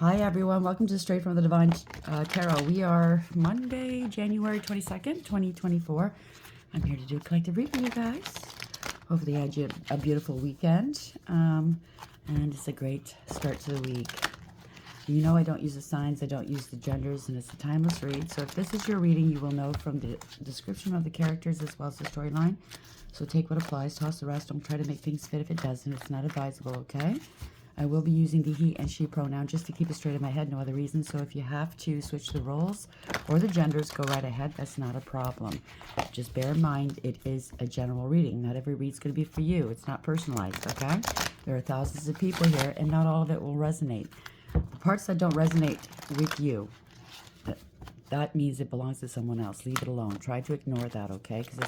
Hi everyone, welcome to Straight from the Divine Tarot. We are Monday, January 22nd, 2024. I'm here to do a collective reading, you guys. Hopefully you had a beautiful weekend, and it's a great start to the week. You know I don't use the signs, I don't use the genders, and it's a timeless read. So if this is your reading, you will know from the description of the characters as well as the storyline. So take what applies, toss the rest, don't try to make things fit if it doesn't. It's not advisable, okay? I will be using the he and she pronoun just to keep it straight in my head, no other reason. So if you have to switch the roles or the genders, go right ahead. That's not a problem. Just bear in mind, it is a general reading. Not every read's going to be for you. It's not personalized, okay? There are thousands of people here, and not all of it will resonate. The parts that don't resonate with you, that means it belongs to someone else. Leave it alone. Try to ignore that, okay? Because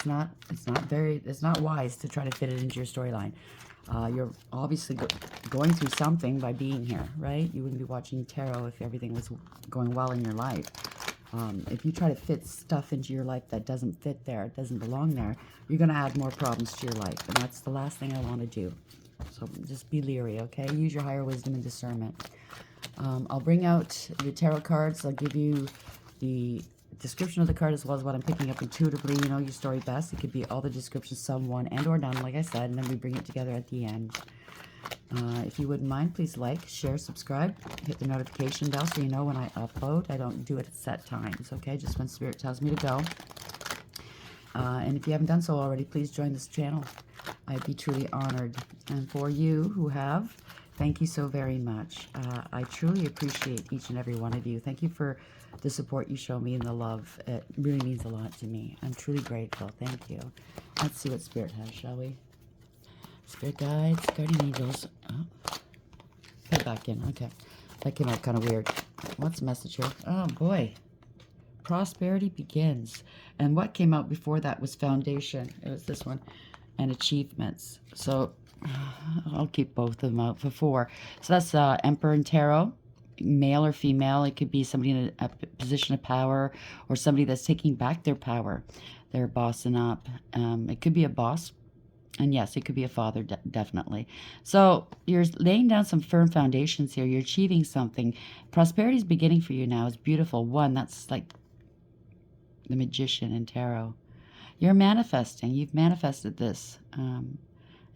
it's not wise to try to fit it into your storyline. You're obviously going through something by being here, right? You wouldn't be watching tarot if everything was going well in your life. If you try to fit stuff into your life that doesn't fit there, it doesn't belong there, you're going to add more problems to your life. And that's the last thing I want to do. So just be leery, okay? Use your higher wisdom and discernment. I'll bring out the tarot cards. I'll give you the description of the card as well as what I'm picking up intuitively. You know your story best. It could be all the descriptions, some, one, and or none, like I said, and then we bring it together at the end. If you wouldn't mind, please like, share, subscribe, hit the notification bell so you know when I upload. I don't do it at set times, okay? Just when Spirit tells me to go. And if you haven't done so already, please join this channel. I'd be truly honored. And for you who have, thank you so very much. I truly appreciate each and every one of you. Thank you for the support you show me and the love. It really means a lot to me. I'm truly grateful. Thank you. Let's see what Spirit has, shall we? Spirit guides, guardian angels. Oh, put it back in. Okay. That came out kind of weird. What's the message here? Oh, boy. Prosperity begins. And what came out before that was foundation. It was this one. And achievements. So I'll keep both of them out for 4. So that's Emperor and Tarot, male or female. It could be somebody in a position of power or somebody that's taking back their power. They're bossing up. It could be a boss. And yes, it could be a father, definitely. So you're laying down some firm foundations here. You're achieving something. Prosperity is beginning for you now. It's beautiful. One, that's like the magician in tarot. You're manifesting. You've manifested this.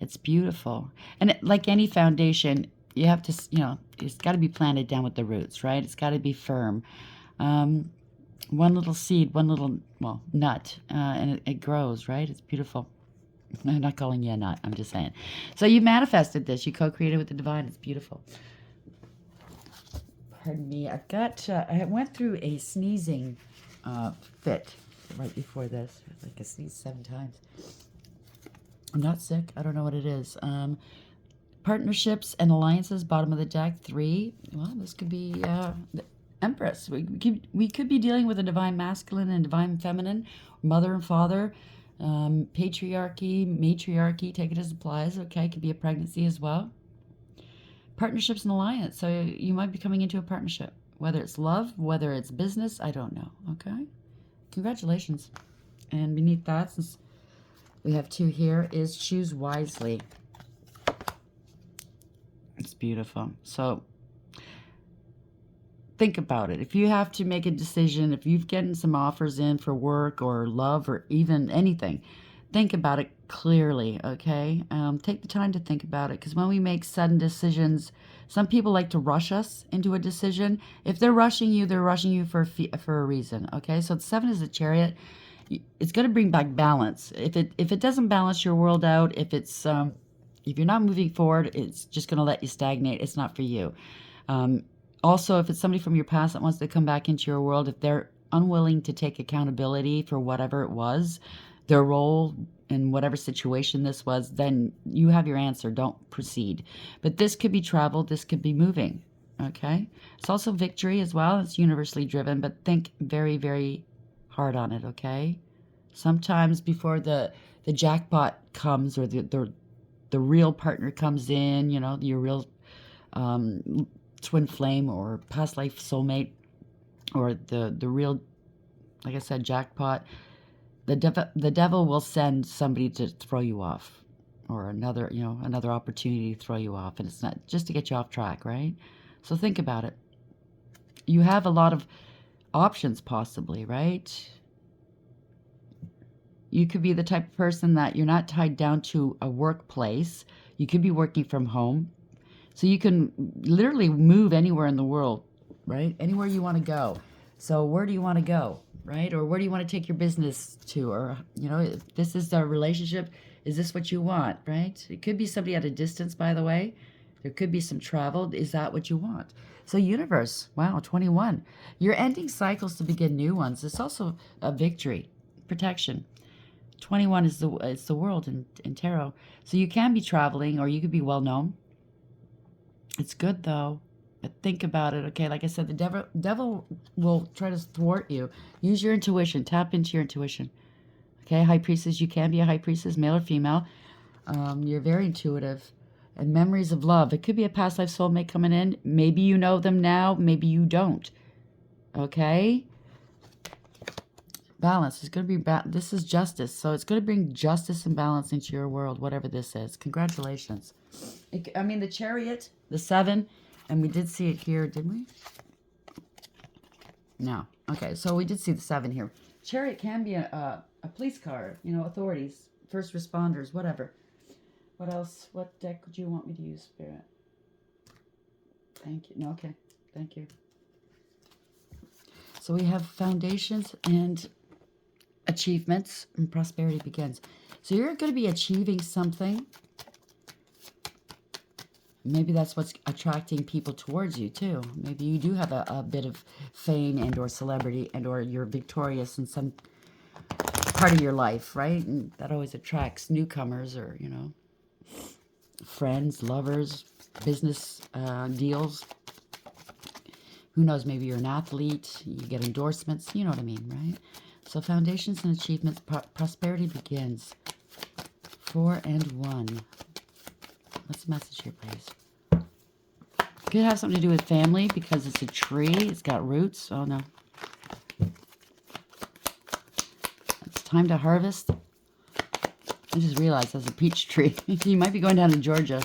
It's beautiful. And like any foundation, you have to, it's got to be planted down with the roots, right? It's got to be firm. One little seed, one little, nut, and it grows, right? It's beautiful. I'm not calling you a nut. I'm just saying. So you manifested this. You co-created with the divine. It's beautiful. Pardon me. I went through a sneezing fit right before this. Like I sneezed 7 times. I'm not sick. I don't know what it is. Partnerships and alliances, bottom of the deck, 3. Well, this could be the Empress. We could be dealing with a divine masculine and divine feminine, mother and father, patriarchy, matriarchy, take it as it applies. Okay, could be a pregnancy as well. Partnerships and alliance. So you might be coming into a partnership, whether it's love, whether it's business, I don't know. Okay, congratulations. And beneath that, since we have 2 here, is choose wisely. It's beautiful. So think about it. If you have to make a decision, if you've gotten some offers in for work or love or even anything, think about it clearly, okay? Take the time to think about it, because when we make sudden decisions, some people like to rush us into a decision. If they're rushing you for a reason, okay? So the 7 is a Chariot. It's going to bring back balance. If it doesn't balance your world out, if you're not moving forward, it's just going to let you stagnate. It's not for you. Also, if it's somebody from your past that wants to come back into your world, if they're unwilling to take accountability for whatever it was, their role in whatever situation this was, then you have your answer. Don't proceed. But this could be travel. This could be moving. Okay? It's also victory as well. It's universally driven, but think very, very hard on it, okay? Sometimes before the jackpot comes or the real partner comes in, your real twin flame or past life soulmate or the real, like I said, jackpot, the devil will send somebody to throw you off or another opportunity to throw you off, and it's not just to get you off track, right? So think about it. you have a lot of options possibly, right? You could be the type of person that you're not tied down to a workplace. You could be working from home. So you can literally move anywhere in the world, right? Anywhere you want to go. So where do you want to go, right? Or where do you want to take your business to? Or, you know, if this is a relationship, is this what you want, right? It could be somebody at a distance, by the way. There could be some travel. Is that what you want? So universe, wow, 21. You're ending cycles to begin new ones. It's also a victory, protection. 21 is the world in tarot. So you can be traveling or you could be well known. It's good though. But think about it, okay? Like I said, the devil will try to thwart you. Use your intuition. Tap into your intuition. Okay, high priestess, you can be a high priestess, male or female. You're very intuitive. And memories of love. It could be a past life soulmate coming in. Maybe you know them now. Maybe you don't. Okay? Balance. It's going to be this is justice. So it's going to bring justice and balance into your world, whatever this is. Congratulations. I mean, the Chariot, the 7, and we did see it here, didn't we? No. Okay, so we did see the 7 here. Chariot can be a police car, you know, authorities, first responders, whatever. What else? What deck would you want me to use, Spirit? Thank you. No, okay. Thank you. So we have foundations and achievements, and prosperity begins. So you're going to be achieving something. Maybe that's what's attracting people towards you too. Maybe you do have a bit of fame and or celebrity and or you're victorious in some part of your life, right? And that always attracts newcomers or, you know, friends, lovers, business deals. Who knows, maybe you're an athlete, you get endorsements, you know what I mean, right? So foundations and achievements, prosperity begins. 4 and 1. What's the message here, please? Could have something to do with family because it's a tree. It's got roots. Oh, no. It's time to harvest. I just realized there's a peach tree. You might be going down to Georgia.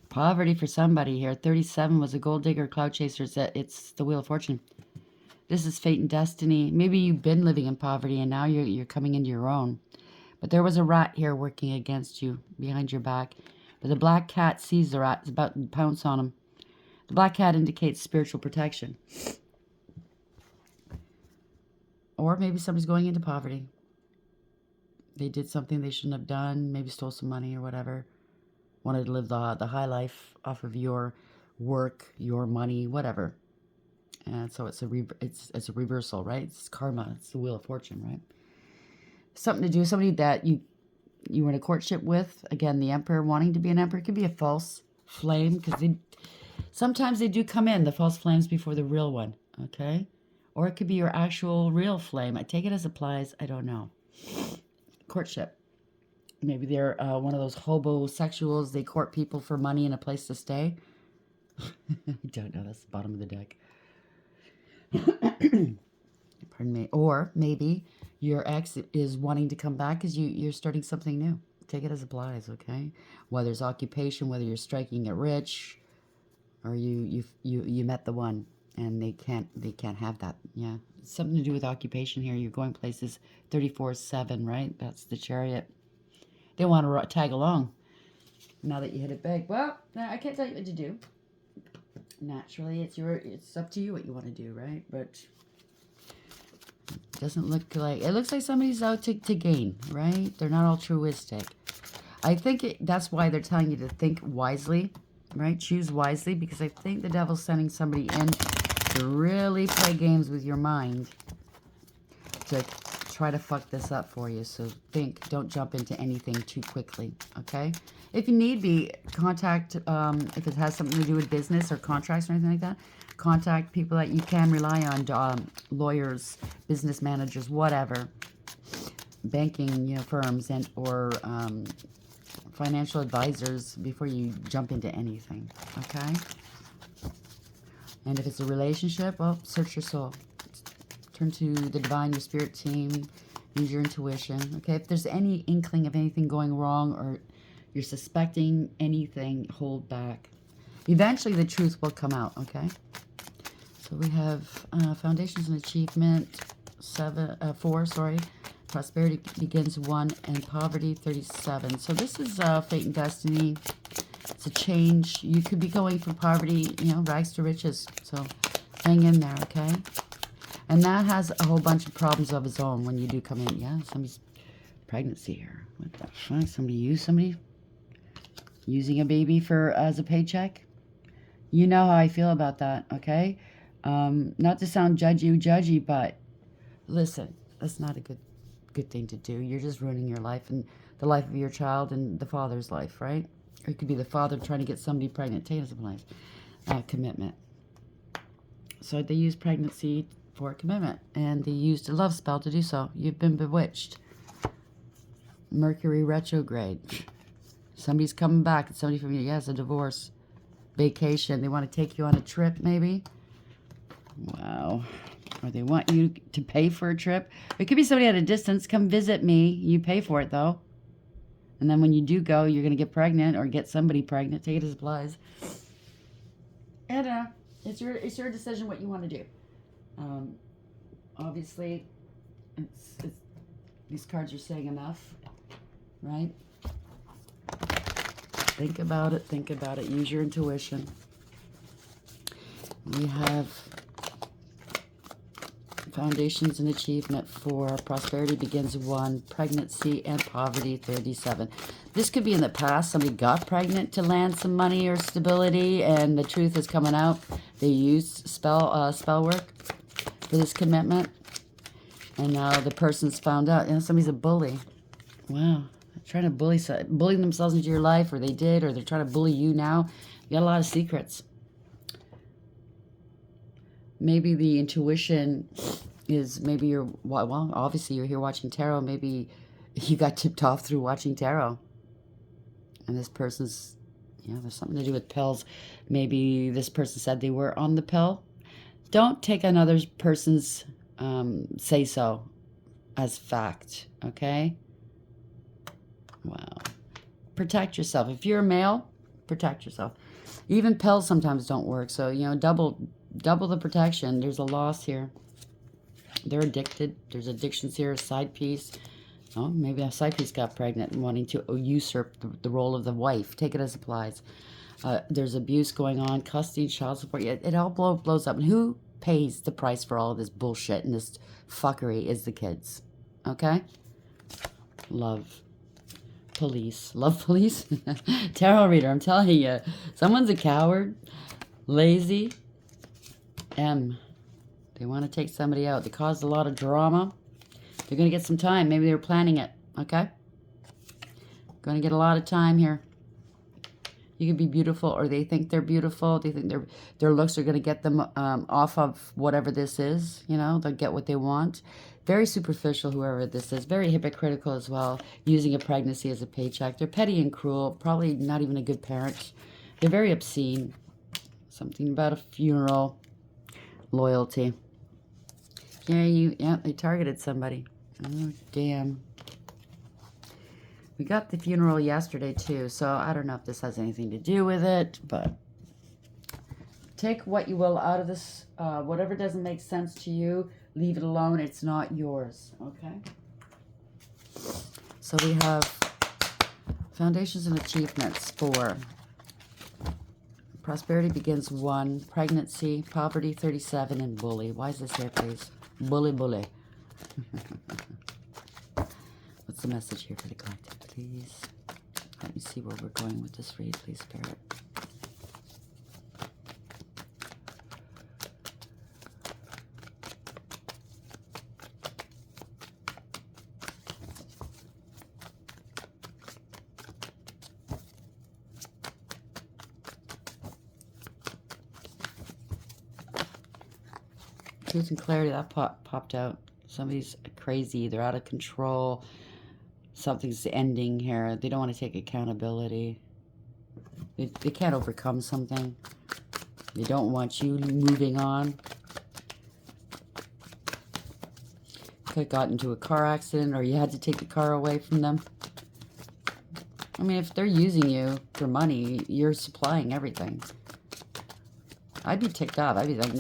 Poverty for somebody here. 37 was a gold digger, cloud chaser. It's the Wheel of Fortune. This is fate and destiny. Maybe you've been living in poverty and now you're coming into your own. But there was a rat here working against you, behind your back. But the black cat sees the rat. It's about to pounce on him. The black cat indicates spiritual protection. Or maybe somebody's going into poverty. They did something they shouldn't have done. Maybe stole some money or whatever. Wanted to live the high life off of your work, your money, whatever. And so it's a reversal, right? It's karma. It's the Wheel of Fortune, right? Something to do with somebody that you were in a courtship with. Again, the Emperor wanting to be an Emperor. It could be a false flame because sometimes they do come in, the false flames before the real one, okay? Or it could be your actual real flame. I take it as applies. I don't know. Courtship. Maybe they're one of those hobosexuals. They court people for money and a place to stay. I don't know. That's the bottom of the deck. Pardon me. Or maybe your ex is wanting to come back because you're starting something new. Take it as applies, okay? Whether it's occupation, whether you're striking it rich, or you met the one and they can't have that. Yeah, it's something to do with occupation here. You're going places. 34-7, right? That's the Chariot. They want to tag along. Now that you hit it big, well, I can't tell you what to do. Naturally, it's up to you what you want to do, right? But it doesn't look like it looks like somebody's out to gain, right? They're not altruistic. I think that's why they're telling you to think wisely, right? Choose wisely, because I think the devil's sending somebody in to really play games with your mind to try to fuck this up for you. So think, don't jump into anything too quickly, okay? If you need be, contact, if it has something to do with business or contracts or anything like that, contact people that you can rely on, lawyers, business managers, whatever, banking, firms and or financial advisors before you jump into anything, okay? And if it's a relationship, well, search your soul. Turn to the divine, your spirit team, use your intuition, okay? If there's any inkling of anything going wrong or you're suspecting anything, hold back. Eventually, the truth will come out, okay? So we have Foundations and Achievement 4, sorry. Prosperity Begins 1 and Poverty 37. So this is Fate and Destiny. It's a change. You could be going from poverty, rags to riches. So hang in there, okay? And that has a whole bunch of problems of its own when you do come in. Yeah, somebody's pregnancy here. What the fuck? Somebody using a baby as a paycheck? You know how I feel about that, okay? Not to sound judgy, but listen, that's not a good thing to do. You're just ruining your life and the life of your child and the father's life, right? Or it could be the father trying to get somebody pregnant. Take it as a life. Commitment. So they use pregnancy for commitment, and they used a love spell to do so. You've been bewitched. Mercury retrograde. Somebody's coming back. It's somebody from you. Yes, a divorce. Vacation. They want to take you on a trip, maybe. Wow. Or they want you to pay for a trip. It could be somebody at a distance. Come visit me. You pay for it, though. And then when you do go, you're going to get pregnant or get somebody pregnant. Take it as applies. And it's your decision what you want to do. Obviously, it's these cards are saying enough, right? Think about it. Think about it. Use your intuition. We have Foundations and Achievement 4, Prosperity Begins 1, Pregnancy and Poverty 37. This could be in the past. Somebody got pregnant to land some money or stability, and the truth is coming out. They used spell work for this commitment, and now the person's found out. Somebody's a bully. Wow. They're trying to bully themselves into your life, or they did, or they're trying to bully you now. You got a lot of secrets. Maybe the intuition is well, obviously you're here watching tarot. Maybe you got tipped off through watching tarot. And this person's, there's something to do with pills. Maybe this person said they were on the pill. Don't take another person's say-so as fact, okay? Wow. Protect yourself. If you're a male, protect yourself. Even pills sometimes don't work. So, double the protection. There's a loss here. They're addicted. There's addictions here. A side piece. Oh, maybe a side piece got pregnant and wanting to usurp the role of the wife. Take it as applies. There's abuse going on. Custody, child support. It all blows up. And who pays the price for all of this bullshit and this fuckery is the kids. Okay? Love. Police. Love police? Tarot reader, I'm telling you. Someone's a coward. Lazy. They want to take somebody out. They caused a lot of drama. They're going to get some time. Maybe they were planning it. Okay? Going to get a lot of time here. You could be beautiful, or they think they're beautiful. They think their looks are going to get them off of whatever this is. They'll get what they want. Very superficial, whoever this is. Very hypocritical as well. Using a pregnancy as a paycheck. They're petty and cruel. Probably not even a good parent. They're very obscene. Something about a funeral. Loyalty. They targeted somebody. Oh, damn. We got the funeral yesterday, too, so I don't know if this has anything to do with it, but take what you will out of this. Whatever doesn't make sense to you, leave it alone. It's not yours, okay? So we have Foundations and Achievements 4. Prosperity Begins 1, Pregnancy, Poverty 37, and Bully. Why is this here, please? Bully. What's the message here for the collective, please? Let me see where we're going with this read, please, Spirit. Truth and clarity, that popped out. Somebody's crazy. They're out of control. Something's ending here. They don't want to take accountability. They can't overcome something. They don't want you moving on. Could have gotten into a car accident, or you had to take the car away from them. I mean, if they're using you for money, you're supplying everything. I'd be ticked off. I'd be like,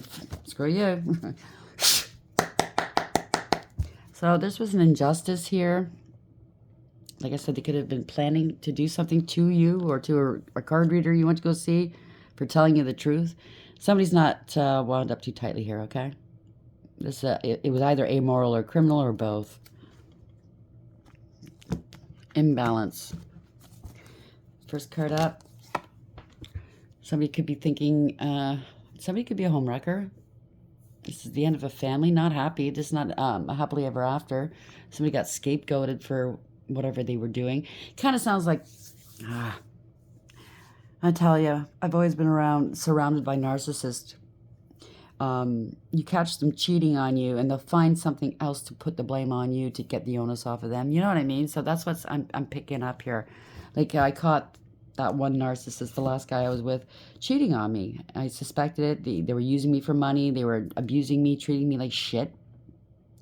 screw you. So this was an injustice here. Like I said, they could have been planning to do something to you or to a card reader you went to go see for telling you the truth. Somebody's not wound up too tightly here, okay? This it was either amoral or criminal or both. Imbalance. First card up. Somebody could be thinking, somebody could be a homewrecker. This is the end of a family, not happy. This is not a happily ever after. Somebody got scapegoated for whatever they were doing. Kind of sounds like, I tell you, I've always been surrounded by narcissists. You catch them cheating on you, and they'll find something else to put the blame on you to get the onus off of them. You know what I mean? So that's what I'm picking up here. Like I caught that one narcissist, the last guy I was with, cheating on me. I suspected it. They were using me for money. They were abusing me, treating me like shit.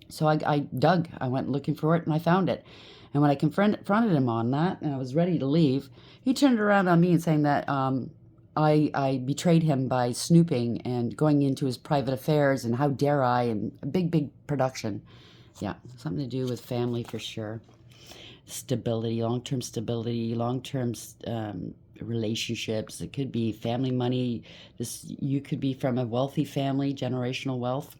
So I dug. I went looking for it, and I found it. And when I confronted him on that, and I was ready to leave, he turned around on me and saying that I betrayed him by snooping and going into his private affairs, and how dare I, and a big production. Yeah, something to do with family for sure. Stability, long-term stability, long-term relationships. It could be family money. You could be from a wealthy family, generational wealth.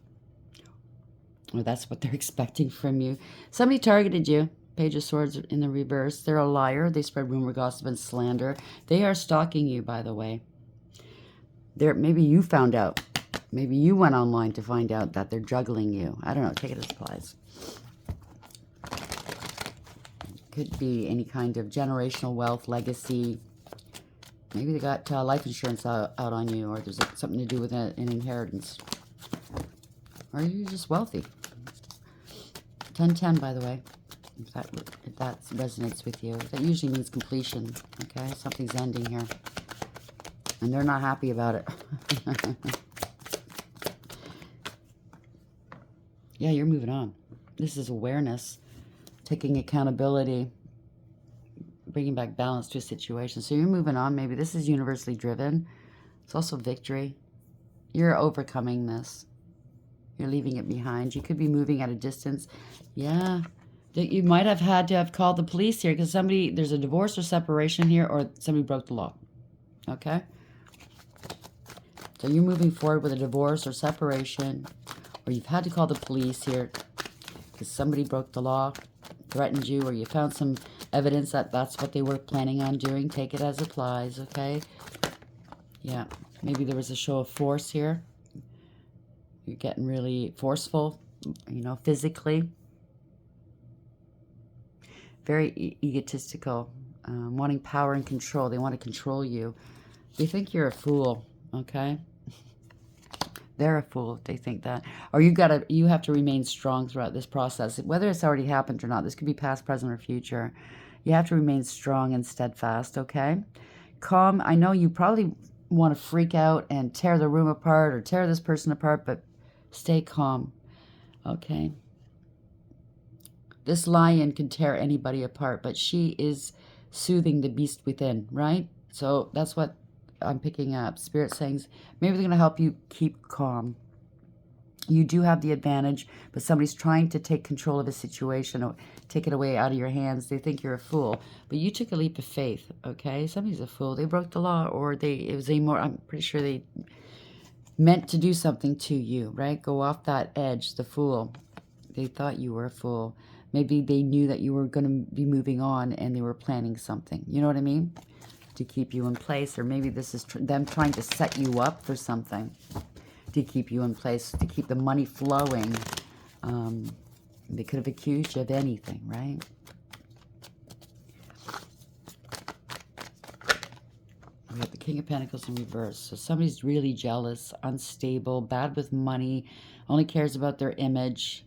Or that's what they're expecting from you. Somebody targeted you. Page of Swords in the reverse. They're a liar. They spread rumor, gossip, and slander. They are stalking you, by the way. Maybe you found out. Maybe you went online to find out that they're juggling you. I don't know. Take it as applies. Could be any kind of generational wealth, legacy. Maybe they got life insurance out on you, or there's something to do with an inheritance. Or you're just wealthy. 1010, by the way. If that resonates with you. That usually means completion, okay? Something's ending here. And they're not happy about it. Yeah, you're moving on. This is awareness. Taking accountability. Bringing back balance to a situation. So you're moving on. Maybe this is universally driven. It's also victory. You're overcoming this. You're leaving it behind. You could be moving at a distance. Yeah. You might have had to have called the police here because there's a divorce or separation here, or somebody broke the law. Okay? So you're moving forward with a divorce or separation, or you've had to call the police here because somebody broke the law, threatened you, or you found some evidence that that's what they were planning on doing. Take it as applies, okay? Yeah. Maybe there was a show of force here. You're getting really forceful, physically. Very egotistical, wanting power and control. They want to control you. They think you're a fool, okay? They're a fool if they think that. Or you have to remain strong throughout this process. Whether it's already happened or not, this could be past, present, or future. You have to remain strong and steadfast, okay? Calm. I know you probably want to freak out and tear the room apart or tear this person apart, but stay calm, okay? This lion can tear anybody apart, but she is soothing the beast within, right? So that's what I'm picking up. Spirit saying, maybe they're going to help you keep calm. You do have the advantage, but somebody's trying to take control of a situation or take it away out of your hands. They think you're a fool, but you took a leap of faith, okay? Somebody's a fool. They broke the law, or I'm pretty sure they meant to do something to you, right? Go off that edge, the fool. They thought you were a fool. Maybe they knew that you were going to be moving on and they were planning something. You know what I mean? To keep you in place. Or maybe this is them trying to set you up for something. To keep you in place. To keep the money flowing. They could have accused you of anything, right? We have the King of Pentacles in reverse. So somebody's really jealous, unstable, bad with money, only cares about their image.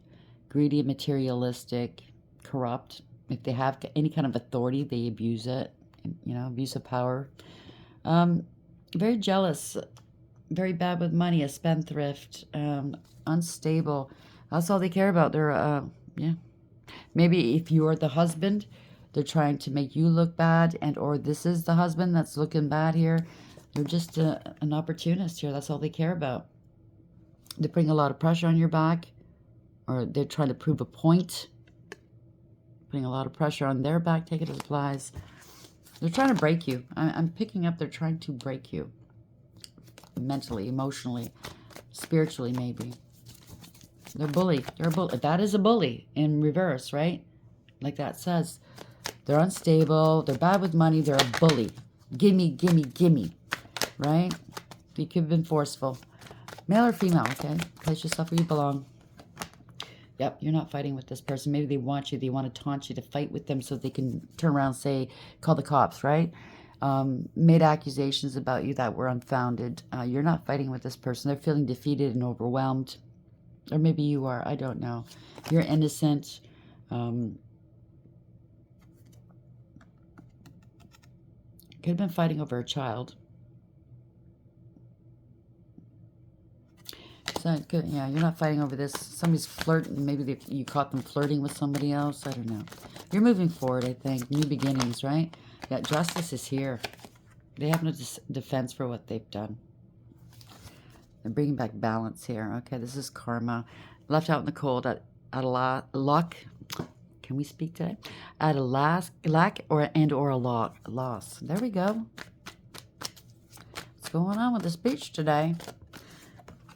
Greedy, materialistic, corrupt. If they have any kind of authority, they abuse it. Abuse of power. Very jealous. Very bad with money. A spendthrift. Unstable. That's all they care about. They're, Maybe if you're the husband, they're trying to make you look bad, or this is the husband that's looking bad here. They're just an opportunist here. That's all they care about. They're putting a lot of pressure on your back, or they're trying to prove a point. Putting a lot of pressure on their back. Take it as applies. They're trying to break you. I'm picking up they're trying to break you. Mentally, emotionally, spiritually, maybe. They're a bully. They're a bully. That is a bully in reverse, right? Like that says. They're unstable. They're bad with money. They're a bully. Gimme, gimme, gimme. Right? You could have been forceful. Male or female, okay? Place yourself where you belong. Yep, you're not fighting with this person. Maybe they want you. They want to taunt you to fight with them so they can turn around and say, call the cops, right? Made accusations about you that were unfounded. You're not fighting with this person. They're feeling defeated and overwhelmed. Or maybe you are. I don't know. You're innocent. Could have been fighting over a child. So, yeah, you're not fighting over this. Somebody's flirting. Maybe you caught them flirting with somebody else. I don't know. You're moving forward, I think. New beginnings, right? Yeah, justice is here. They have no defense for what they've done. They're bringing back balance here. Okay, this is karma. Left out in the cold at a luck. Can we speak today? At a lack or a loss. There we go. What's going on with this beach today?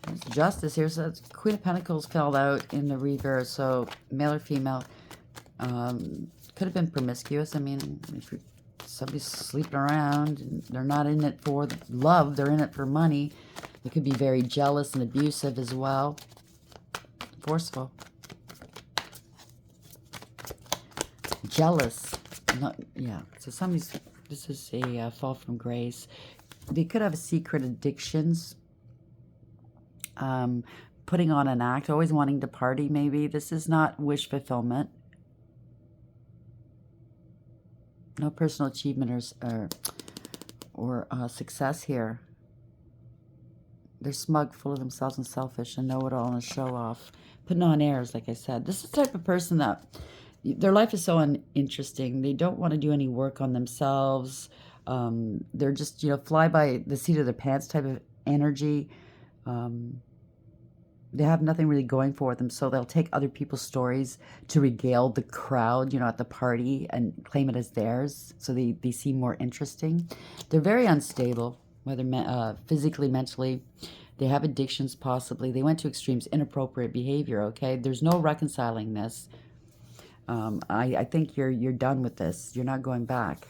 There's justice here. So Queen of Pentacles fell out in the reverse. So male or female. Could have been promiscuous. I mean, if somebody's sleeping around and they're not in it for love, they're in it for money. They could be very jealous and abusive as well. Forceful. Jealous. Yeah. So this is a fall from grace. They could have secret addictions. Putting on an act. Always wanting to party, maybe. This is not wish fulfillment. No personal achievement or success here. They're smug, full of themselves and selfish and know-it-all and show-off. Putting on airs, like I said. This is the type of person that their life is so uninteresting. They don't want to do any work on themselves. They're just, fly by the seat of their pants type of energy. They have nothing really going for them, so they'll take other people's stories to regale the crowd, at the party and claim it as theirs, so they seem more interesting. They're very unstable, whether physically, mentally. They have addictions, possibly. They went to extremes, inappropriate behavior, okay? There's no reconciling this. I think you're done with this. You're not going back.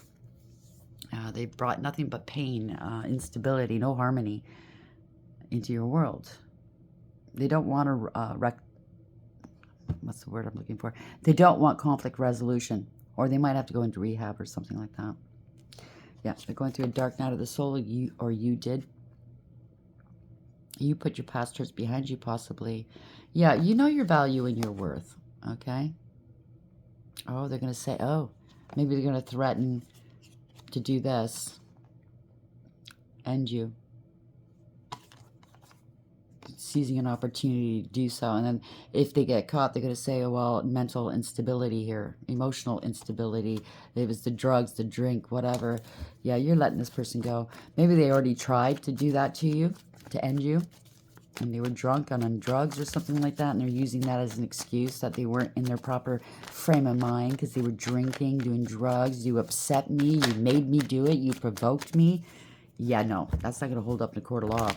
They brought nothing but pain, instability, no harmony into your world. They don't want to what's the word I'm looking for? They don't want conflict resolution, or they might have to go into rehab or something like that. Yeah, they're going through a dark night of the soul, you did. You put your past hurts behind you, possibly. Yeah, you know your value and your worth, okay? Oh, they're going to say, maybe they're going to threaten to do this. End you. Seizing an opportunity to do so. And then if they get caught, they're going to say, mental instability here, emotional instability. It was the drugs, the drink, whatever. Yeah, you're letting this person go. Maybe they already tried to do that to you, to end you, and they were drunk on drugs or something like that, and they're using that as an excuse that they weren't in their proper frame of mind because they were drinking, doing drugs. You upset me. You made me do it. You provoked me. Yeah, no, that's not going to hold up in a court of law.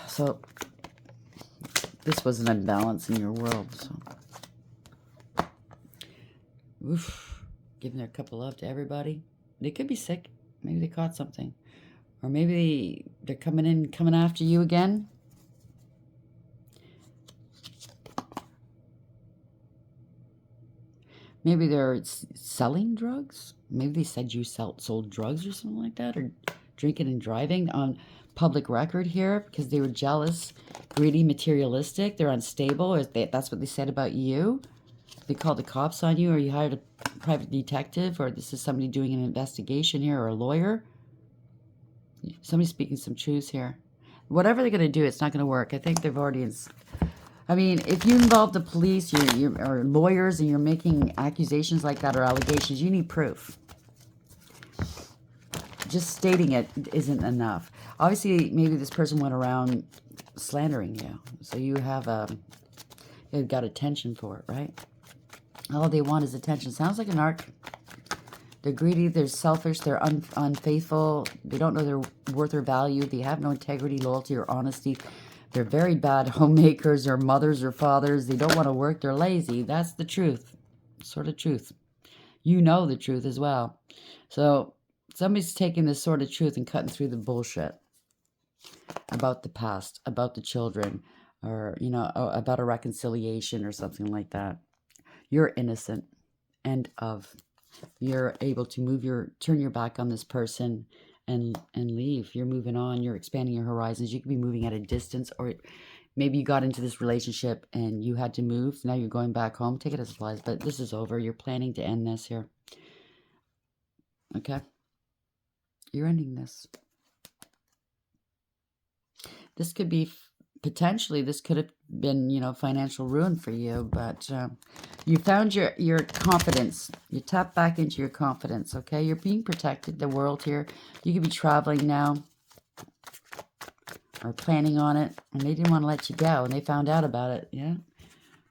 So, this was an imbalance in your world. So, giving their cup of love to everybody. They could be sick. Maybe they caught something. Or maybe they're coming after you again. Maybe they're selling drugs. Maybe they said you sold drugs or something like that. Or drinking and driving on public record here because they were jealous, greedy, materialistic. They're unstable. Or that's what they said about you. They called the cops on you, or you hired a private detective, or this is somebody doing an investigation here, or a lawyer. Somebody's speaking some truths here. Whatever they're going to do, it's not going to work. I think they've already... I mean, if you involve the police or lawyers and you're making accusations like that or allegations, you need proof. just stating it isn't enough. Obviously, maybe this person went around slandering you. So you've got attention for it, right? All they want is attention. Sounds like an arc. They're greedy, they're selfish, they're unfaithful, they don't know their worth or value, they have no integrity, loyalty, or honesty. They're very bad homemakers or mothers or fathers. They don't want to work, they're lazy. That's the truth. Sort of truth. You know the truth as well. So somebody's taking this sort of truth and cutting through the bullshit about the past, about the children, or, you know, about a reconciliation or something like that. You're innocent. End of. You're able to turn your back on this person and leave. You're moving on. You're expanding your horizons. You could be moving at a distance, or maybe you got into this relationship and you had to move. Now you're going back home. Take it as it lies, but this is over. You're planning to end this here. Okay? You're ending this. This could be, potentially, this could have been, you know, financial ruin for you, but you found your confidence. You tap back into your confidence, okay? You're being protected, the world here. You could be traveling now or planning on it, and they didn't want to let you go, and they found out about it, yeah?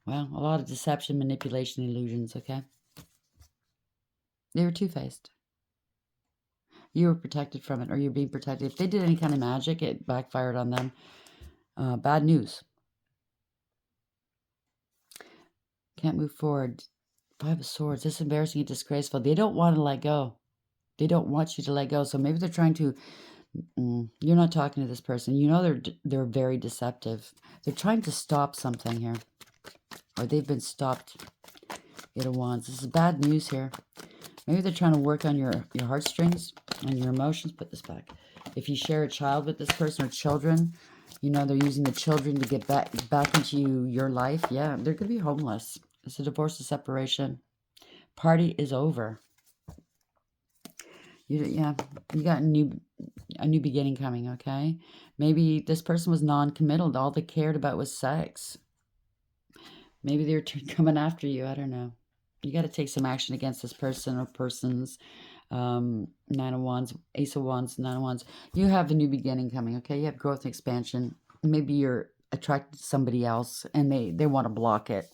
Well, a lot of deception, manipulation, illusions, okay? They were two-faced. You were protected from it, or you're being protected. If they did any kind of magic, it backfired on them. Bad news. Can't move forward. 5 of Swords. This is embarrassing and disgraceful. They don't want to let go. They don't want you to let go. So maybe they're trying to... you're not talking to this person. You know they're very deceptive. They're trying to stop something here. Or they've been stopped. 8 of Wands. This is bad news here. Maybe they're trying to work on your heartstrings and your emotions. Put this back. If you share a child with this person or children, you know they're using the children to get back into your life. Yeah, they're going to be homeless. It's a divorce, a separation. Party is over. You got a new beginning coming, okay? Maybe this person was non-committal. All they cared about was sex. Maybe they're coming after you. I don't know. You got to take some action against this person or persons. 9 of Wands, Ace of Wands, 9 of Wands. You have a new beginning coming, okay? You have growth and expansion. Maybe you're attracted to somebody else and they want to block it.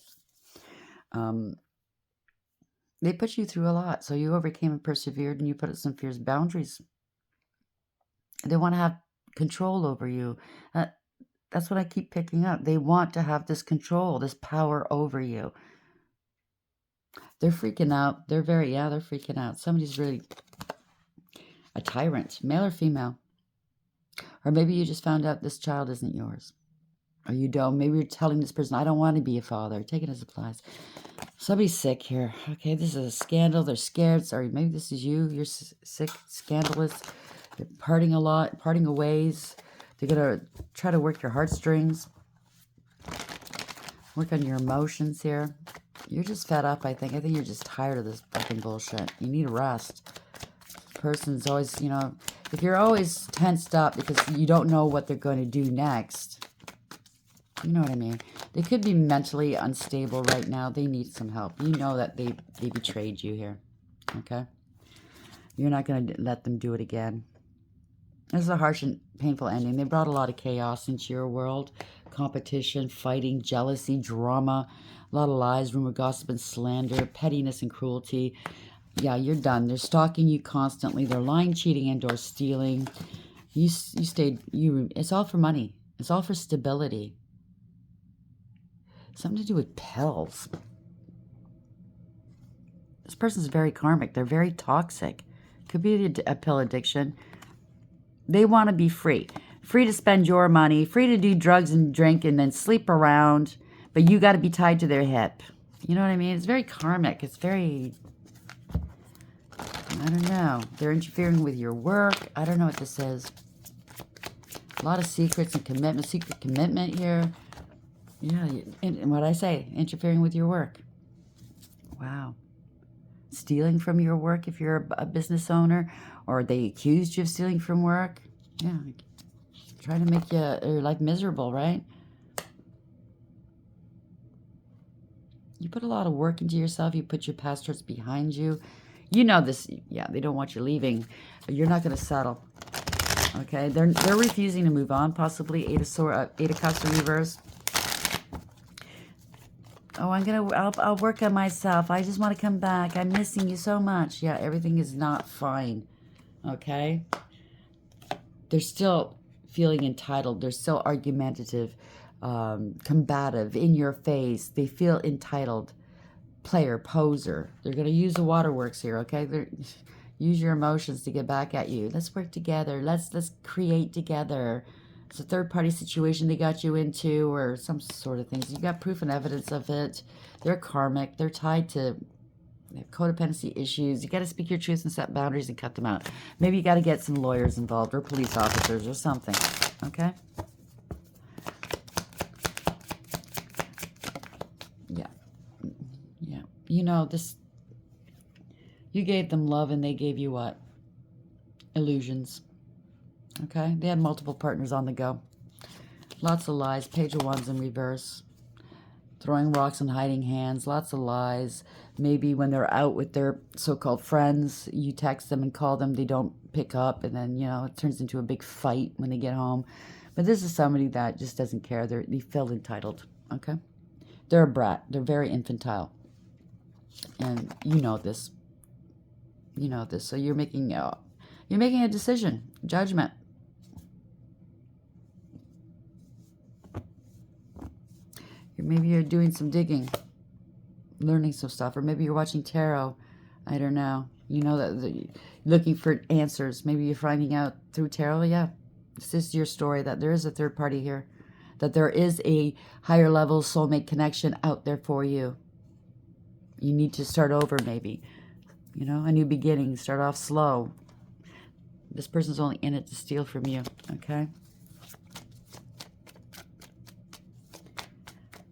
They put you through a lot, so you overcame and persevered, and you put up some fierce boundaries. They want to have control over you. That's what I keep picking up. They want to have this control, this power over you. They're freaking out. They're freaking out. Somebody's really a tyrant, male or female. Or maybe you just found out this child isn't yours. Or you don't. Maybe you're telling this person, I don't want to be a father. Take it as it applies. Somebody's sick here. Okay, this is a scandal. They're scared. Sorry, maybe this is you. You're sick, scandalous. You're parting a lot, parting of ways. They're going to try to work your heartstrings. Work on your emotions here. You're just fed up, I think. I think you're just tired of this fucking bullshit. You need a rest. This person's always, you know, if you're always tensed up because you don't know what they're going to do next, you know what I mean? They could be mentally unstable right now. They need some help. You know that they betrayed you here. Okay? You're not going to let them do it again. This is a harsh and painful ending. They brought a lot of chaos into your world. Competition, fighting, jealousy, drama, a lot of lies, rumor, gossip, and slander, pettiness, and cruelty. Yeah, you're done. They're stalking you constantly. They're lying, cheating, and/or stealing. It's all for money. It's all for stability. Something to do with pills. This person's very karmic. They're very toxic. Could be a pill addiction. They want to be free. Free to spend your money. Free to do drugs and drink and then sleep around. But you got to be tied to their hip. You know what I mean? It's very karmic. It's very... I don't know. They're interfering with your work. I don't know what this is. A lot of secrets and commitment. Secret commitment here. Yeah, and what I say, interfering with your work. Wow. Stealing from your work if you're a business owner, or they accused you of stealing from work. Yeah, trying to make your life miserable, right? You put a lot of work into yourself. You put your past hurts behind you. You know this. Yeah, they don't want you leaving. But you're not going to settle. Okay, they're refusing to move on. Possibly Eight of Cups in reverse. Oh, I'll work on myself. I just want to come back. I'm missing you so much. Yeah, everything is not fine. Okay, they're still feeling entitled. They're still argumentative, combative, in your face. They feel entitled. Player, poser. They're going to use the waterworks here, okay? Use your emotions to get back at you. Let's work together. Let's create together. It's a third-party situation they got you into, or some sort of things. You got proof and evidence of it. They're karmic. They're tied to codependency issues. You got to speak your truth and set boundaries and cut them out. Maybe you got to get some lawyers involved or police officers or something, okay? Yeah. Yeah. You know, you gave them love and they gave you what? Illusions. Okay? They had multiple partners on the go. Lots of lies. Page of Wands in reverse. Throwing rocks and hiding hands. Lots of lies. Maybe when they're out with their so-called friends, you text them and call them. They don't pick up. And then, you know, it turns into a big fight when they get home. But this is somebody that just doesn't care. They feel entitled. Okay? They're a brat. They're very infantile. And you know this. You know this. So you're making a decision, judgment. Maybe you're doing some digging, learning some stuff, or maybe you're watching tarot. I don't know. You know that you're looking for answers. Maybe you're finding out through tarot. Yeah, this is your story that there is a third party here, that there is a higher level soulmate connection out there for you. You need to start over, maybe. You know, a new beginning. Start off slow. This person's only in it to steal from you, okay?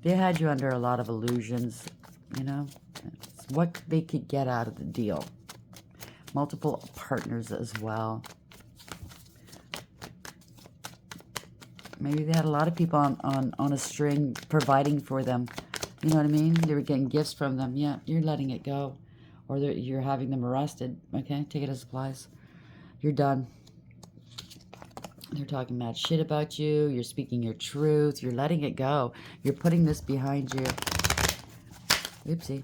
They had you under a lot of illusions, you know? It's what they could get out of the deal. Multiple partners as well. Maybe they had a lot of people on a string providing for them. You know what I mean? They were getting gifts from them. Yeah, you're letting it go. Or you're having them arrested. Okay, take it as supplies. You're done. They're talking mad shit about you. You're speaking your truth. You're letting it go. You're putting this behind you. Oopsie.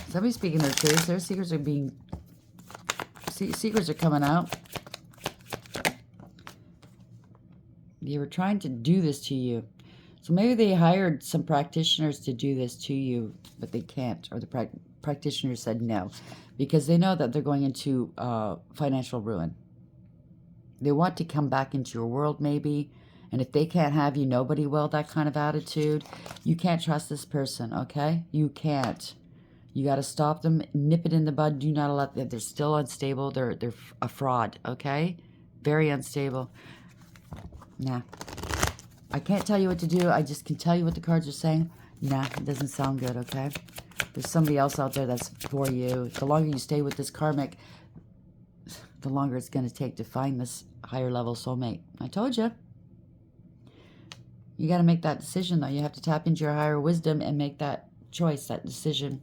Somebody's speaking their truth. Their secrets are being... secrets are coming out. They were trying to do this to you. So maybe they hired some practitioners to do this to you, but they can't. Or the practitioners said no. Because they know that they're going into financial ruin. They want to come back into your world, maybe. And if they can't have you, nobody will. That kind of attitude. You can't trust this person, okay? You can't. You got to stop them. Nip it in the bud. Do not let them. They're still unstable. They're a fraud, okay? Very unstable. Nah. I can't tell you what to do. I just can tell you what the cards are saying. Nah, it doesn't sound good, okay? There's somebody else out there that's for you. The longer you stay with this karmic, the longer it's going to take to find this higher level soulmate. I told you. You got to make that decision, though. You have to tap into your higher wisdom and make that choice, that decision,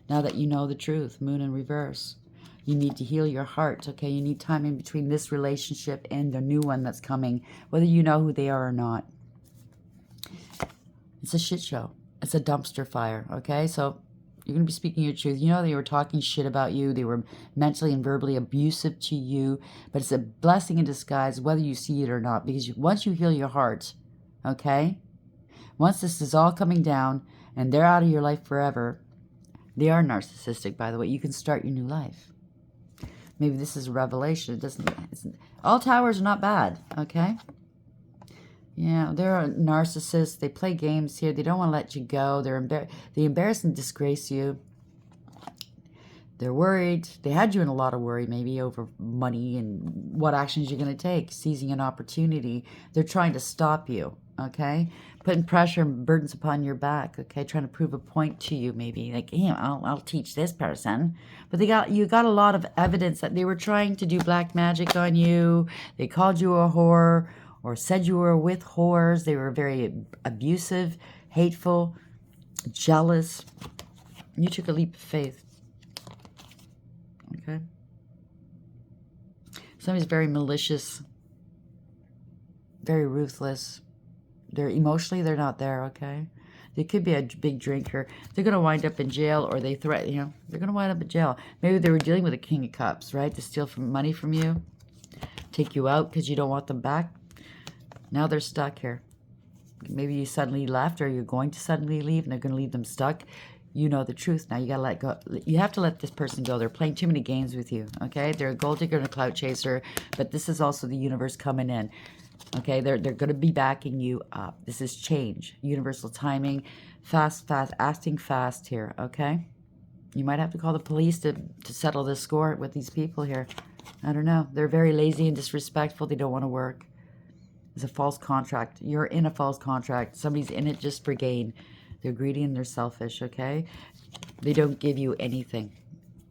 now that you know the truth. Moon in reverse. You need to heal your heart, okay? You need time in between this relationship and the new one that's coming, whether you know who they are or not. It's a shit show. It's a dumpster fire, okay? So you're going to be speaking your truth. You know they were talking shit about you. They were mentally and verbally abusive to you. But it's a blessing in disguise, whether you see it or not. Because once you heal your heart, okay? Once this is all coming down and they're out of your life forever, they are narcissistic, by the way. You can start your new life. Maybe this is a revelation. All towers are not bad, okay? Yeah, they're a narcissist. They play games here. They don't want to let you go. They embarrass and disgrace you. They're worried. They had you in a lot of worry, maybe over money and what actions you're going to take, seizing an opportunity. They're trying to stop you, okay? Putting pressure and burdens upon your back, okay? Trying to prove a point to you, maybe. Like, yeah, I'll teach this person. But you got a lot of evidence that they were trying to do black magic on you. They called you a whore, or said you were with whores. They were very abusive, hateful, jealous. You took a leap of faith. Somebody's very malicious, very ruthless. They're emotionally, they're not there, okay? They could be a big drinker. They're going to wind up in jail, or they threaten, you know, they're going to wind up in jail. Maybe they were dealing with a King of Cups, right? To steal money from you, take you out because you don't want them back. Now they're stuck here. Maybe you suddenly left, or you're going to suddenly leave, and they're going to leave them stuck. You know the truth now. You got to let go. You have to let this person go. They're playing too many games with you, okay? They're a gold digger and a clout chaser, but this is also the universe coming in. Okay, they're going to be backing you up. This is change, universal timing, fast, acting fast here, okay? You might have to call the police to settle this score with these people here. I don't know. They're very lazy and disrespectful. They don't want to work. It's a false contract. You're in a false contract. Somebody's in it just for gain. They're greedy and they're selfish, okay? They don't give you anything.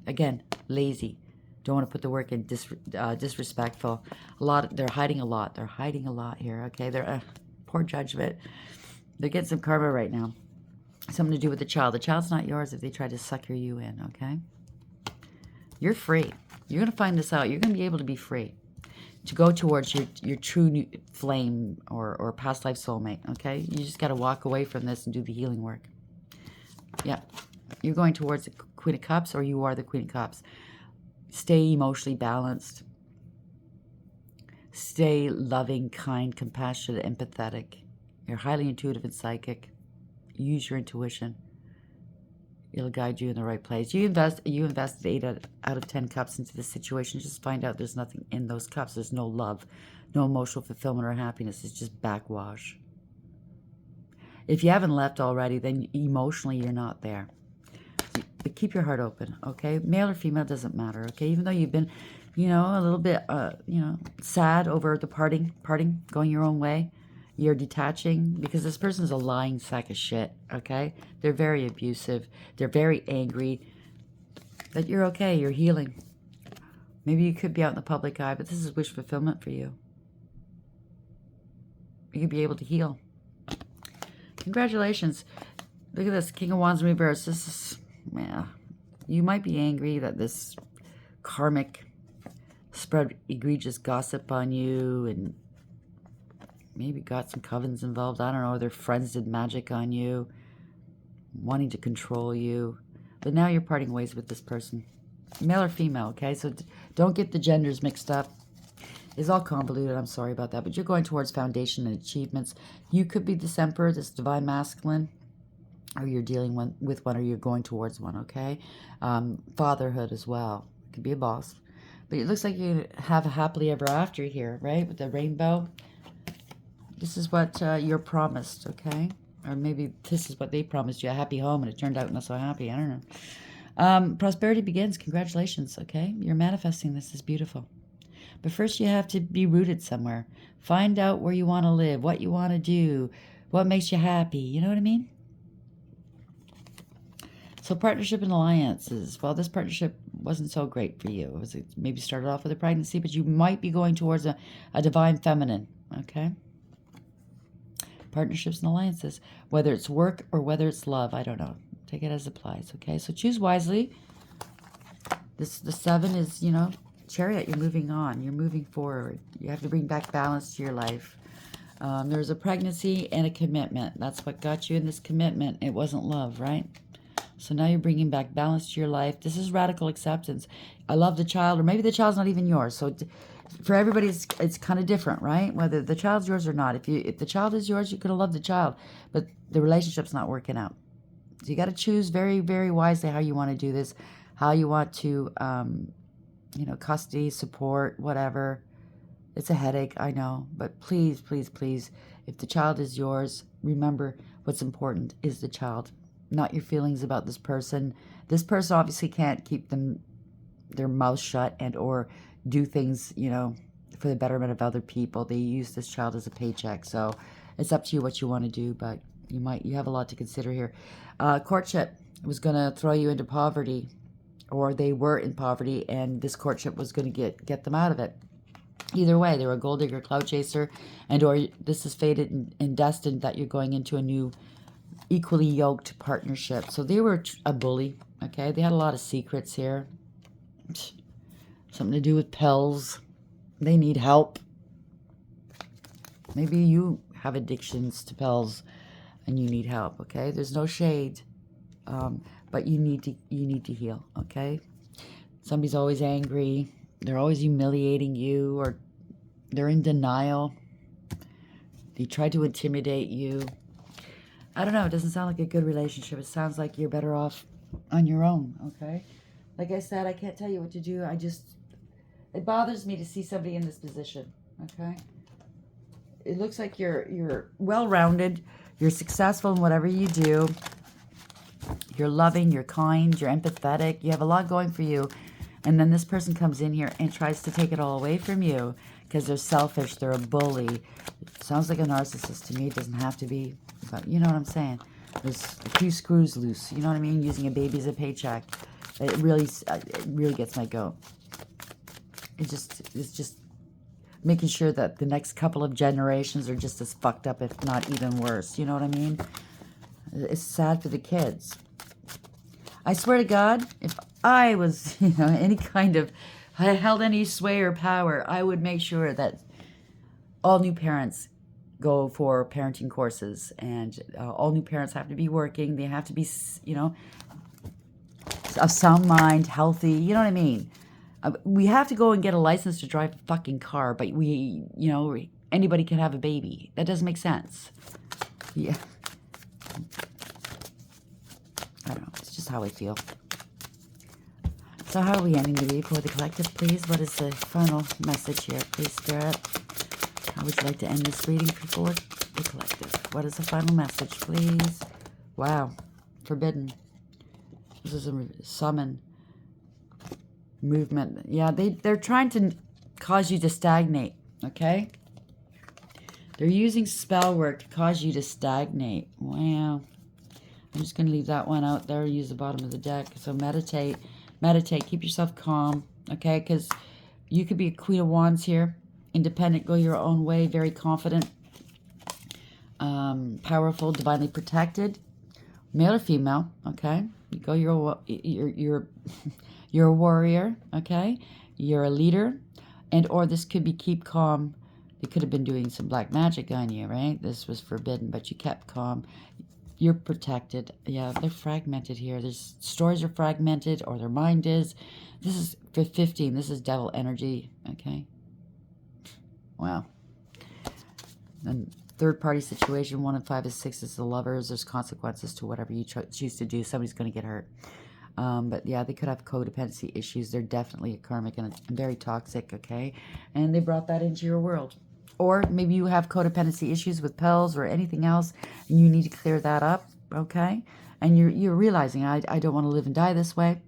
Again, lazy. Don't want to put the work in, disrespectful. They're hiding a lot. They're hiding a lot here, okay? They're poor judgment. They're getting some karma right now. Something to do with the child. The child's not yours if they try to sucker you in, okay? You're free. You're going to find this out. You're going to be able to be free to go towards your true new flame or past life soulmate, okay? You just got to walk away from this and do the healing work. Yeah. You're going towards the Queen of Cups, or you are the Queen of Cups. Stay emotionally balanced. Stay loving, kind, compassionate, empathetic. You're highly intuitive and psychic. Use your intuition. It'll guide you in the right place. You invested 8 out of 10 cups into this situation. Just find out there's nothing in those cups. There's no love, no emotional fulfillment or happiness. It's just backwash. If you haven't left already, then emotionally you're not there. But keep your heart open, okay? Male or female doesn't matter, okay? Even though you've been, you know, a little bit, you know, sad over the parting, going your own way, you're detaching because this person's a lying sack of shit, okay? They're very abusive. They're very angry. But you're okay. You're healing. Maybe you could be out in the public eye, but this is wish fulfillment for you. You could be able to heal. Congratulations. Look at this, King of Wands in reverse. This is... yeah, you might be angry that this karmic spread egregious gossip on you and maybe got some covens involved. I don't know. Their friends did magic on you, wanting to control you. But now you're parting ways with this person. Male or female, okay? So don't get the genders mixed up. It's all convoluted. I'm sorry about that. But you're going towards foundation and achievements. You could be this emperor, this divine masculine, or you're dealing with one, or you're going towards one, okay? Fatherhood as well. Could be a boss. But it looks like you have a happily ever after here, right? With the rainbow. This is what you're promised, okay? Or maybe this is what they promised you, a happy home, and it turned out not so happy. I don't know. Prosperity begins. Congratulations, okay? You're manifesting this. Is beautiful. But first you have to be rooted somewhere. Find out where you want to live, what you want to do, what makes you happy. You know what I mean? So partnership and alliances. Well, this partnership wasn't so great for you. It maybe started off with a pregnancy, but you might be going towards a divine feminine, okay? Partnerships and alliances. Whether it's work or whether it's love, I don't know. Take it as it applies, okay? So choose wisely. The 7 is, you know, Chariot. You're moving on. You're moving forward. You have to bring back balance to your life. There's a pregnancy and a commitment. That's what got you in this commitment. It wasn't love, right? So now you're bringing back balance to your life. This is radical acceptance. I love the child, or maybe the child's not even yours. So for everybody, it's kind of different, right? Whether the child's yours or not. If the child is yours, you could have loved the child, but the relationship's not working out. So you got to choose very, very wisely how you want to do this, how you want to, you know, custody, support, whatever. It's a headache, I know, but please, please, please, if the child is yours, remember what's important is the child, not your feelings about this person. This person obviously can't keep their mouth shut and or do things, you know, for the betterment of other people. They use this child as a paycheck. So it's up to you what you want to do, but you have a lot to consider here. Courtship was going to throw you into poverty, or they were in poverty, and this courtship was going to get them out of it. Either way, they were a gold digger, cloud chaser, and or this is fated and destined that you're going into a new equally yoked partnership. So they were a bully, okay? They had a lot of secrets here. Something to do with pills. They need help. Maybe you have addictions to pills and you need help, okay? There's no shade, but you need to heal, okay? Somebody's always angry. They're always humiliating you, or they're in denial. They try to intimidate you. I don't know. It doesn't sound like a good relationship. It sounds like you're better off on your own, okay? Like I said, I can't tell you what to do. It bothers me to see somebody in this position, okay? It looks like you're well-rounded. You're successful in whatever you do. You're loving, you're kind, you're empathetic. You have a lot going for you. And then this person comes in here and tries to take it all away from you because they're selfish, they're a bully. It sounds like a narcissist to me. It doesn't have to be, but you know what I'm saying. There's a few screws loose. You know what I mean? Using a baby as a paycheck. It really gets my goat. It's just making sure that the next couple of generations are just as fucked up, if not even worse. You know what I mean? It's sad for the kids. I swear to God, if I was, any kind of, I held any sway or power, I would make sure that all new parents go for parenting courses, and all new parents have to be working. They have to be, of sound mind, healthy. You know what I mean? We have to go and get a license to drive a fucking car, but anybody can have a baby. That doesn't make sense. Yeah. I don't know. It's just how I feel. So how are we ending the read for the collective, please? What is the final message here, please, Spirit? How would you like to end this reading for the collective? What is the final message, please? Wow. Forbidden. This is a summon. Movement. Yeah, they're trying to cause you to stagnate, okay? They're using spell work to cause you to stagnate. Wow. I'm just going to leave that one out there. Use the bottom of the deck. So meditate. Meditate. Keep yourself calm. Okay? Because you could be a Queen of Wands here. Independent. Go your own way. Very confident. Powerful. Divinely protected. Male or female. Okay? You go you're a warrior. Okay? You're a leader. And or this could be keep calm. They could have been doing some black magic on you, right? This was forbidden, but you kept calm. You're protected. Yeah, they're fragmented here. There's stories are fragmented, or their mind is. This is for 15. This is devil energy. Okay. Wow. And third party situation. 1 and 5 is 6 is the lovers. There's consequences to whatever you choose to do. Somebody's going to get hurt. But yeah, they could have codependency issues. They're definitely a karmic and very toxic. Okay, and they brought that into your world. Or maybe you have codependency issues with pills or anything else, and you need to clear that up, okay? And you're realizing, I don't want to live and die this way.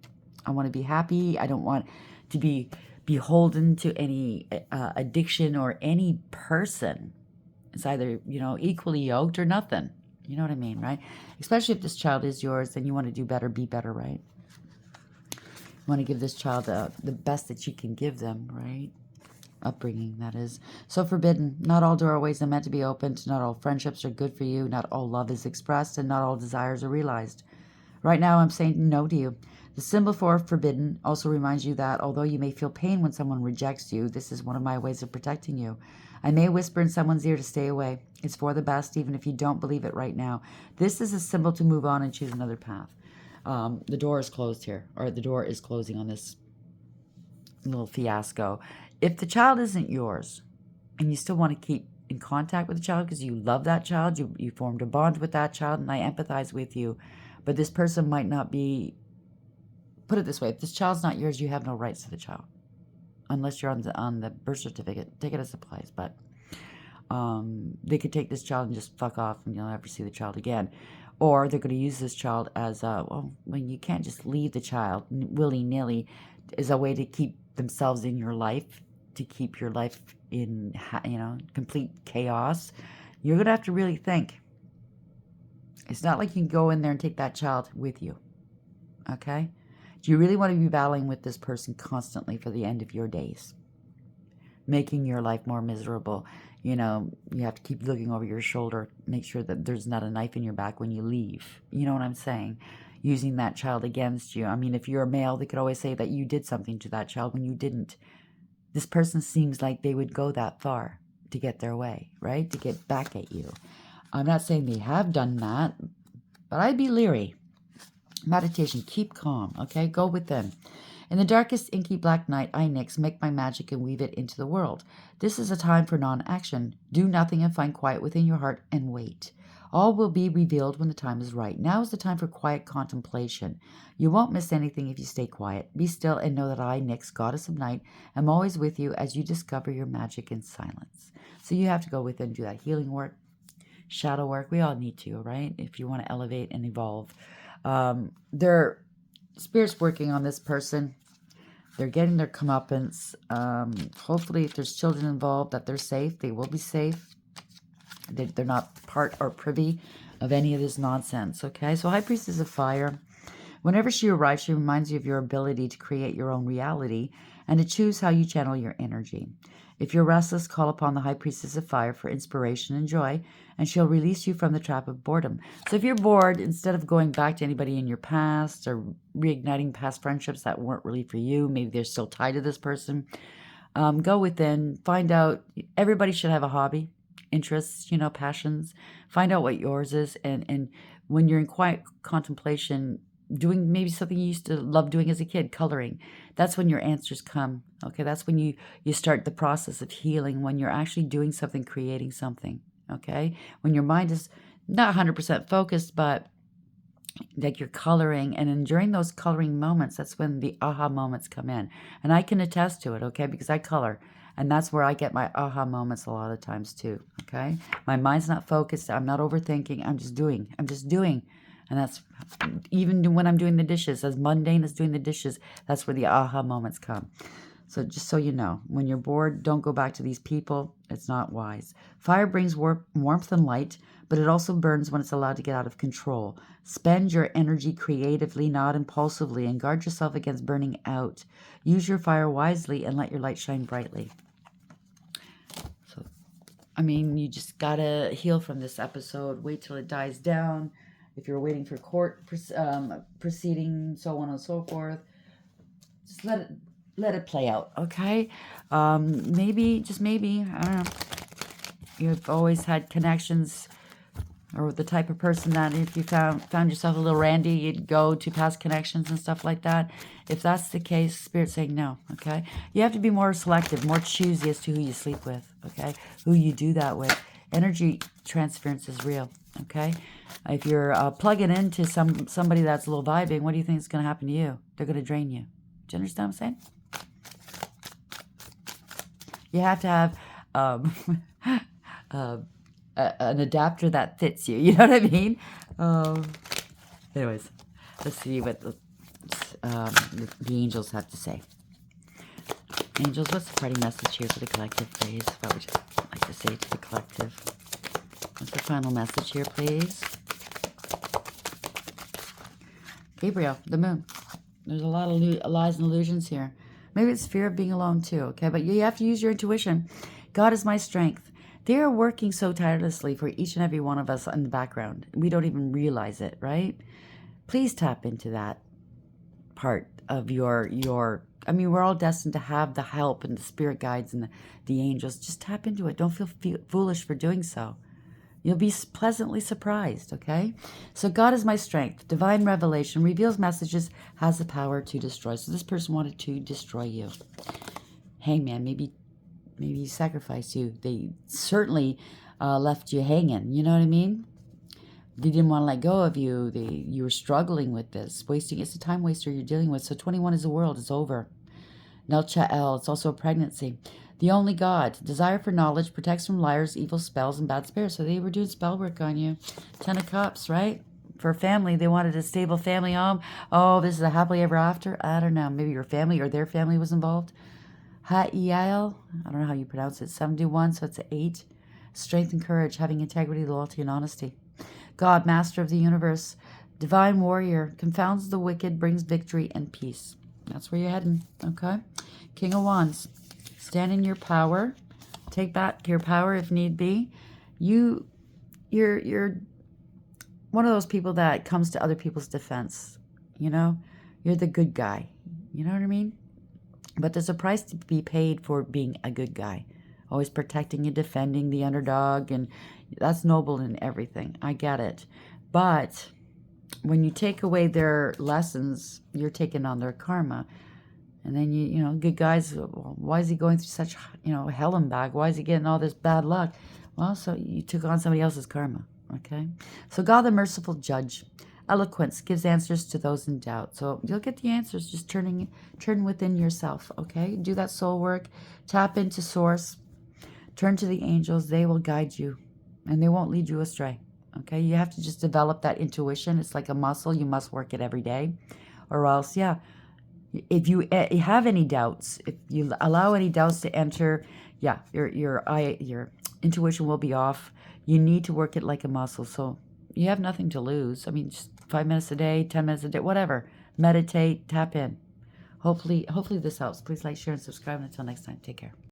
I want to be happy. I don't want to be beholden to any addiction or any person. It's either, equally yoked or nothing. You know what I mean, right? Especially if this child is yours, then you want to do better, be better, right? You want to give this child the best that you can give them, right? Upbringing, that is. So forbidden. Not all doorways are meant to be opened. Not all friendships are good for you. Not all love is expressed, and not all desires are realized. Right now, I'm saying no to you. The symbol for forbidden also reminds you that although you may feel pain when someone rejects you, this is one of my ways of protecting you. I may whisper in someone's ear to stay away. It's for the best, even if you don't believe it right now. This is a symbol to move on and choose another path. The door is closed here, or the door is closing on this little fiasco. If the child isn't yours and you still want to keep in contact with the child because you love that child, you formed a bond with that child, and I empathize with you, but this person might not be, put it this way, if this child's not yours, you have no rights to the child unless you're on the birth certificate. Take it as applies, but they could take this child and just fuck off and you'll never see the child again. Or they're going to use this child as when you can't just leave the child willy-nilly, as a way to keep themselves in your life, to keep your life in, complete chaos. You're going to have to really think. It's not like you can go in there and take that child with you. Okay? Do you really want to be battling with this person constantly for the end of your days? Making your life more miserable. You have to keep looking over your shoulder. Make sure that there's not a knife in your back when you leave. You know what I'm saying? Using that child against you. I mean, if you're a male, they could always say that you did something to that child when you didn't. this person seems like they would go that far to get their way, right? To get back at you. I'm not saying they have done that, but I'd be leery. Meditation, keep calm, okay? Go within. In the darkest inky black night, I, Nyx, make my magic and weave it into the world. This is a time for non-action. Do nothing and find quiet within your heart and wait. All will be revealed when the time is right. Now is the time for quiet contemplation. You won't miss anything if you stay quiet. Be still and know that I, Nyx, goddess of night, am always with you as you discover your magic in silence. So you have to go within and do that healing work, shadow work. We all need to, right? If you want to elevate and evolve. Their spirit's working on this person. They're getting their comeuppance. Hopefully, if there's children involved, that they're safe. They will be safe. They're not part or privy of any of this nonsense, okay? So High Priestess of Fire, whenever she arrives, she reminds you of your ability to create your own reality and to choose how you channel your energy. If you're restless, call upon the High Priestess of Fire for inspiration and joy, and she'll release you from the trap of boredom. So if you're bored, instead of going back to anybody in your past or reigniting past friendships that weren't really for you, maybe they're still tied to this person, go within, find out. Everybody should have a hobby, interests, passions. Find out what yours is, and when you're in quiet contemplation, doing maybe something you used to love doing as a kid, coloring, that's when your answers come, okay? That's when you start the process of healing, when you're actually doing something, creating something, okay? When your mind is not 100% focused, but like you're coloring, and then during those coloring moments, that's when the aha moments come in. And I can attest to it, okay? Because I color, and that's where I get my aha moments a lot of times too, okay? My mind's not focused. I'm not overthinking. I'm just doing. And that's even when I'm doing the dishes, as mundane as doing the dishes, that's where the aha moments come. So just so you know, when you're bored, don't go back to these people. It's not wise. Fire brings warmth and light, but it also burns when it's allowed to get out of control. Spend your energy creatively, not impulsively, and guard yourself against burning out. Use your fire wisely and let your light shine brightly. So, you just gotta heal from this episode. Wait till it dies down. If you're waiting for court proceeding, so on and so forth, just let it play out, okay? Maybe, just maybe, I don't know. You've always had connections, or the type of person that if you found yourself a little randy, you'd go to past connections and stuff like that. If that's the case, Spirit's saying no, okay? You have to be more selective, more choosy as to who you sleep with, okay? Who you do that with. Energy transference is real, okay? If you're plugging into somebody that's a little vibing, what do you think is going to happen to you? They're going to drain you. Do you understand what I'm saying? You have to have an adapter that fits you. You know what I mean? Anyways, let's see what the angels have to say. Angels, what's the parting message here for the collective, please? What would you like to say to the collective? What's the final message here, please? Gabriel, the moon. There's a lot of lies and illusions here. Maybe it's fear of being alone too, okay? But you have to use your intuition. God is my strength. They are working so tirelessly for each and every one of us in the background. We don't even realize it, right? Please tap into that part of your we're all destined to have the help and the spirit guides and the angels. Just tap into it. Don't feel foolish for doing so. You'll be pleasantly surprised, okay? So God is my strength. Divine revelation reveals messages, has the power to destroy. So this person wanted to destroy you. Hangman, maybe he sacrificed you. They certainly left you hanging. You know what I mean? They didn't want to let go of you. You were struggling with this. It's a time waster you're dealing with. So 21 is the world. It's over. Nelchael, it's also a pregnancy. The only God. Desire for knowledge protects from liars, evil spells, and bad spirits. So they were doing spell work on you. 10 of Cups, right? For family, they wanted a stable family home. Oh, this is a happily ever after. I don't know. Maybe your family or their family was involved. Ha'el, I don't know how you pronounce it. 71, so it's an 8. Strength and courage, having integrity, loyalty, and honesty. God, master of the universe, divine warrior, confounds the wicked, brings victory and peace. That's where you're heading, okay? King of Wands, stand in your power. Take back your power if need be. You're one of those people that comes to other people's defense, you know? You're the good guy, you know what I mean? But there's a price to be paid for being a good guy. Always protecting and defending the underdog, and that's noble in everything. I get it. But when you take away their lessons, you're taking on their karma. And then, you know, good guys, well, why is he going through such, you know, hell and back? Why is he getting all this bad luck? Well, so you took on somebody else's karma, okay? So God, the merciful judge, eloquence gives answers to those in doubt. So you'll get the answers, just turn within yourself, okay? Do that soul work, tap into source, turn to the angels. They will guide you, and they won't lead you astray, okay? You have to just develop that intuition. It's like a muscle. You must work it every day, or else, yeah, if you have any doubts, if you allow any doubts to enter, yeah, your intuition will be off. You need to work it like a muscle. So you have nothing to lose. I mean, just 5 minutes a day, 10 minutes a day, whatever. Meditate, tap in. Hopefully this helps. Please like, share, and subscribe. And until next time, take care.